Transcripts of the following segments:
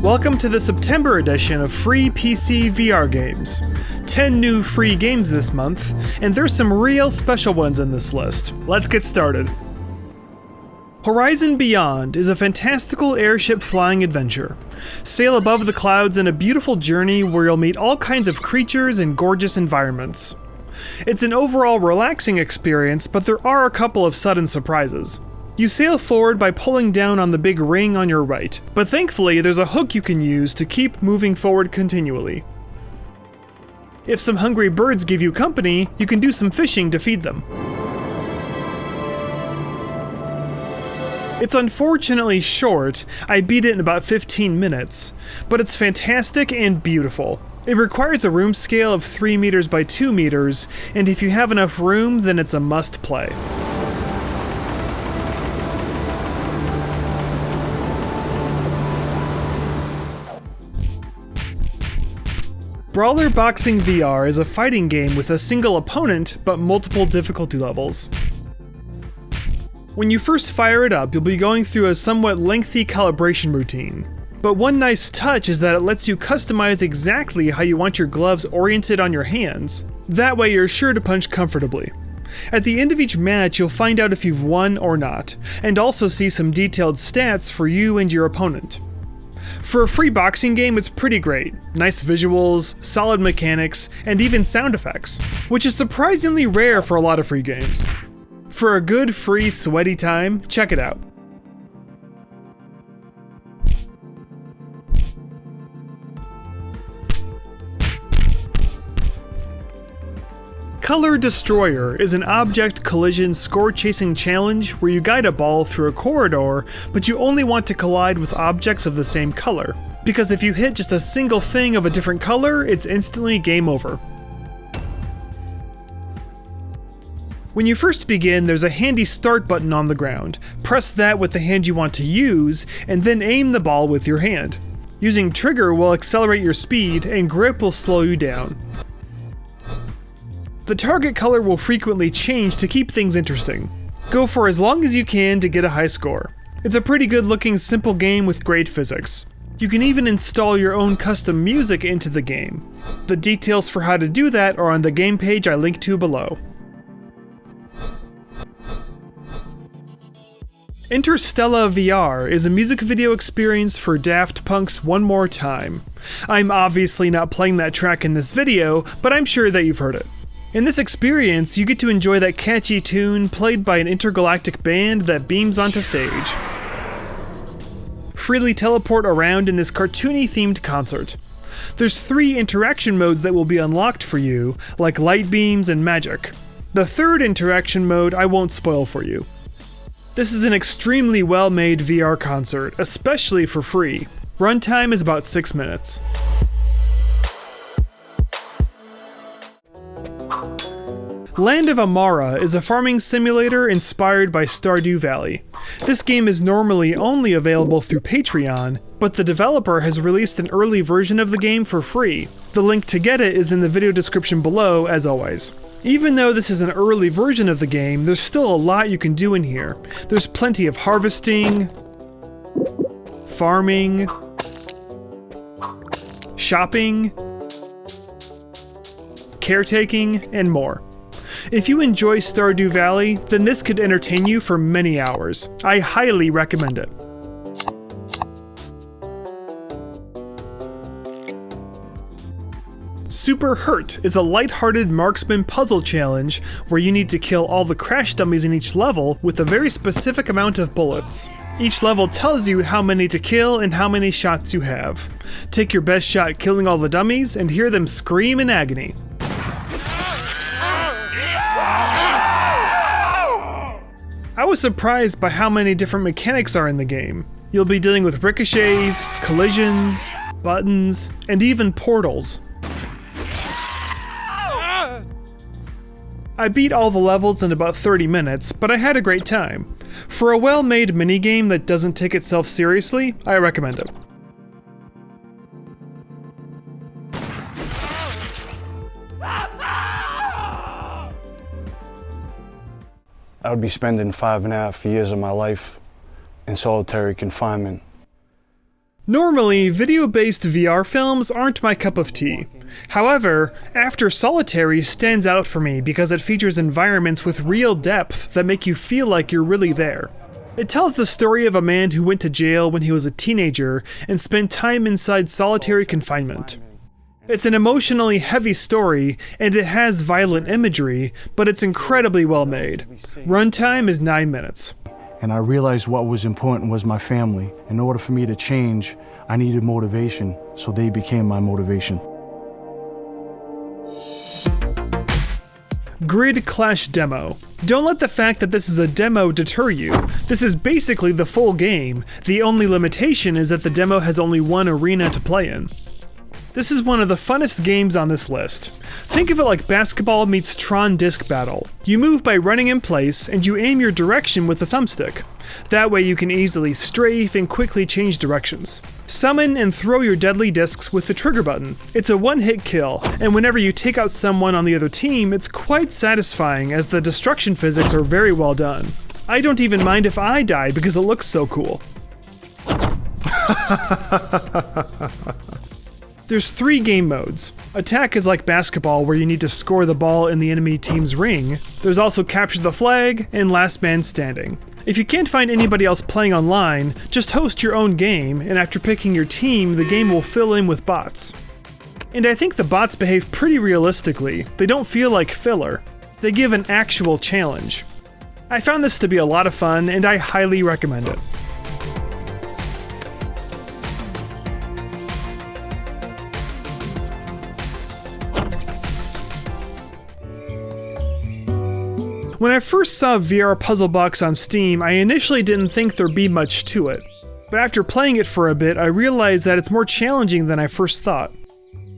Welcome to the September edition of Free PC VR Games. 10 new free games this month, and there's some real special ones in this list. Let's get started. Horizon Beyond is a fantastical airship flying adventure. Sail above the clouds in a beautiful journey where you'll meet all kinds of creatures and gorgeous environments. It's an overall relaxing experience, but there are a couple of sudden surprises. You sail forward by pulling down on the big ring on your right, but thankfully there's a hook you can use to keep moving forward continually. If some hungry birds give you company, you can do some fishing to feed them. It's unfortunately short. I beat it in about 15 minutes, but it's fantastic and beautiful. It requires a room scale of 3 meters by 2 meters, and if you have enough room, then it's a must play. Brawler Boxing VR is a fighting game with a single opponent, but multiple difficulty levels. When you first fire it up, you'll be going through a somewhat lengthy calibration routine. But one nice touch is that it lets you customize exactly how you want your gloves oriented on your hands. That way you're sure to punch comfortably. At the end of each match, you'll find out if you've won or not, and also see some detailed stats for you and your opponent. For a free boxing game, it's pretty great. Nice visuals, solid mechanics, and even sound effects, which is surprisingly rare for a lot of free games. For a good, free, sweaty time, check it out. Color Destroyer is an object collision score-chasing challenge where you guide a ball through a corridor, but you only want to collide with objects of the same color, because if you hit just a single thing of a different color, it's instantly game over. When you first begin, there's a handy start button on the ground. Press that with the hand you want to use, and then aim the ball with your hand. Using trigger will accelerate your speed, and grip will slow you down. The target color will frequently change to keep things interesting. Go for as long as you can to get a high score. It's a pretty good looking simple game with great physics. You can even install your own custom music into the game. The details for how to do that are on the game page I linked to below. Interstella VR is a music video experience for Daft Punk's One More Time. I'm obviously not playing that track in this video, but I'm sure that you've heard it. In this experience, you get to enjoy that catchy tune played by an intergalactic band that beams onto stage. Freely teleport around in this cartoony-themed concert. There's 3 interaction modes that will be unlocked for you, like light beams and magic. The third interaction mode I won't spoil for you. This is an extremely well-made VR concert, especially for free. Runtime is about 6 minutes. Land of Amara is a farming simulator inspired by Stardew Valley. This game is normally only available through Patreon, but the developer has released an early version of the game for free. The link to get it is in the video description below, as always. Even though this is an early version of the game, there's still a lot you can do in here. There's plenty of harvesting, farming, shopping, caretaking, and more. If you enjoy Stardew Valley, then this could entertain you for many hours. I highly recommend it. Super Hurt is a lighthearted marksman puzzle challenge where you need to kill all the crash dummies in each level with a very specific amount of bullets. Each level tells you how many to kill and how many shots you have. Take your best shot killing all the dummies and hear them scream in agony. I was surprised by how many different mechanics are in the game. You'll be dealing with ricochets, collisions, buttons, and even portals. I beat all the levels in about 30 minutes, but I had a great time. For a well-made minigame that doesn't take itself seriously, I recommend it. I would be spending 5.5 years of my life in solitary confinement. Normally, video-based VR films aren't my cup of tea. However, After Solitary stands out for me because it features environments with real depth that make you feel like you're really there. It tells the story of a man who went to jail when he was a teenager and spent time inside solitary confinement. It's an emotionally heavy story, and it has violent imagery, but it's incredibly well made. Runtime is 9 minutes. And I realized what was important was my family. In order for me to change, I needed motivation, so they became my motivation. Grid Clash Demo. Don't let the fact that this is a demo deter you. This is basically the full game. The only limitation is that the demo has only one arena to play in. This is one of the funnest games on this list. Think of it like basketball meets Tron Disc Battle. You move by running in place, and you aim your direction with the thumbstick. That way you can easily strafe and quickly change directions. Summon and throw your deadly discs with the trigger button. It's a one-hit kill, and whenever you take out someone on the other team, it's quite satisfying as the destruction physics are very well done. I don't even mind if I die because it looks so cool. There's 3 game modes. Attack is like basketball where you need to score the ball in the enemy team's ring. There's also Capture the Flag and Last Man Standing. If you can't find anybody else playing online, just host your own game, and after picking your team, the game will fill in with bots. And I think the bots behave pretty realistically. They don't feel like filler. They give an actual challenge. I found this to be a lot of fun, and I highly recommend it. When I first saw VR Puzzle Box on Steam, I initially didn't think there'd be much to it. But after playing it for a bit, I realized that it's more challenging than I first thought.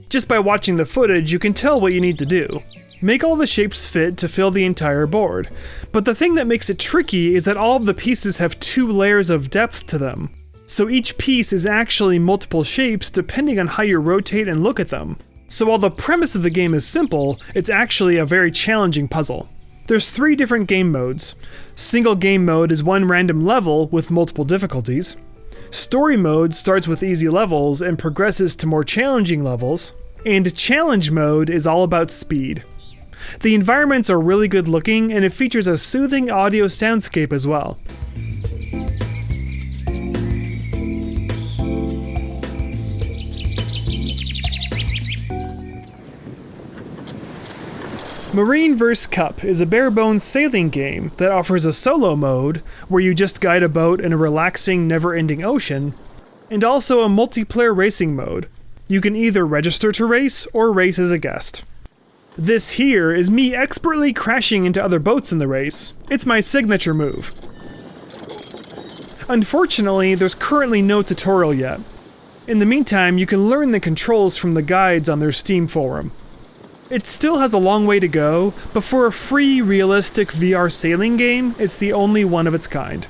Just by watching the footage, you can tell what you need to do. Make all the shapes fit to fill the entire board. But the thing that makes it tricky is that all of the pieces have 2 layers of depth to them. So each piece is actually multiple shapes depending on how you rotate and look at them. So while the premise of the game is simple, it's actually a very challenging puzzle. There's 3 different game modes. Single game mode is one random level with multiple difficulties. Story mode starts with easy levels and progresses to more challenging levels. And challenge mode is all about speed. The environments are really good looking, and it features a soothing audio soundscape as well. MarineVerse Cup is a bare-bones sailing game that offers a solo mode, where you just guide a boat in a relaxing, never-ending ocean, and also a multiplayer racing mode. You can either register to race or race as a guest. This here is me expertly crashing into other boats in the race. It's my signature move. Unfortunately, there's currently no tutorial yet. In the meantime, you can learn the controls from the guides on their Steam forum. It still has a long way to go, but for a free, realistic VR sailing game, it's the only one of its kind.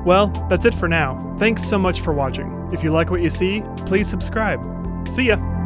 Well, that's it for now. Thanks so much for watching. If you like what you see, please subscribe. See ya!